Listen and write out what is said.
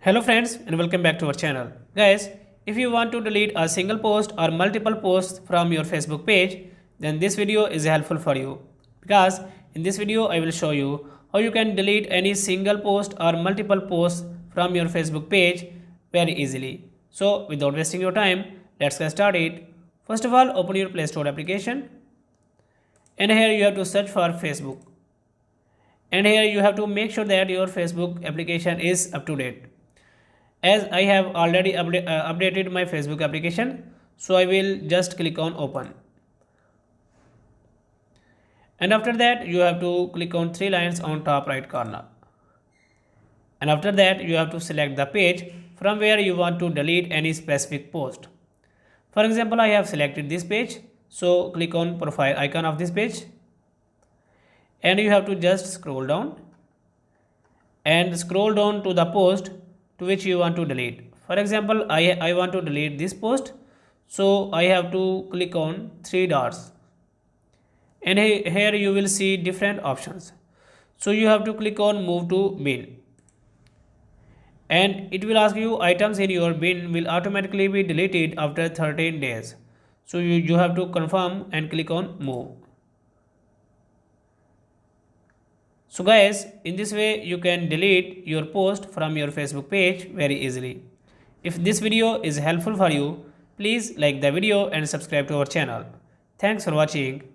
Hello friends and welcome back to our channel. Guys, if you want to delete a single post or multiple posts from your Facebook page, then this video is helpful for you. Because in this video I will show you how you can delete any single post or multiple posts from your Facebook page very easily. So without wasting your time, let's get started. First of all, open your Play Store application and here you have to search for Facebook. And here you have to make sure that your Facebook application is up to date. As I have already updated my Facebook application, so I will just click on open. And after that you have to click on three lines on top right corner. And after that you have to select the page from where you want to delete any specific post. For example, I have selected this page, so click on profile icon of this page. And you have to just scroll down and scroll down to the post to which you want to delete. For example, I want to delete this post, so I have to click on three dots and here you will see different options. So you have to click on move to bin and it will ask you items in your bin will automatically be deleted after 13 days. So you have to confirm and click on move. So guys, in this way you can delete your post from your Facebook page very easily. If this video is helpful for you, please like the video and subscribe to our channel. Thanks for watching.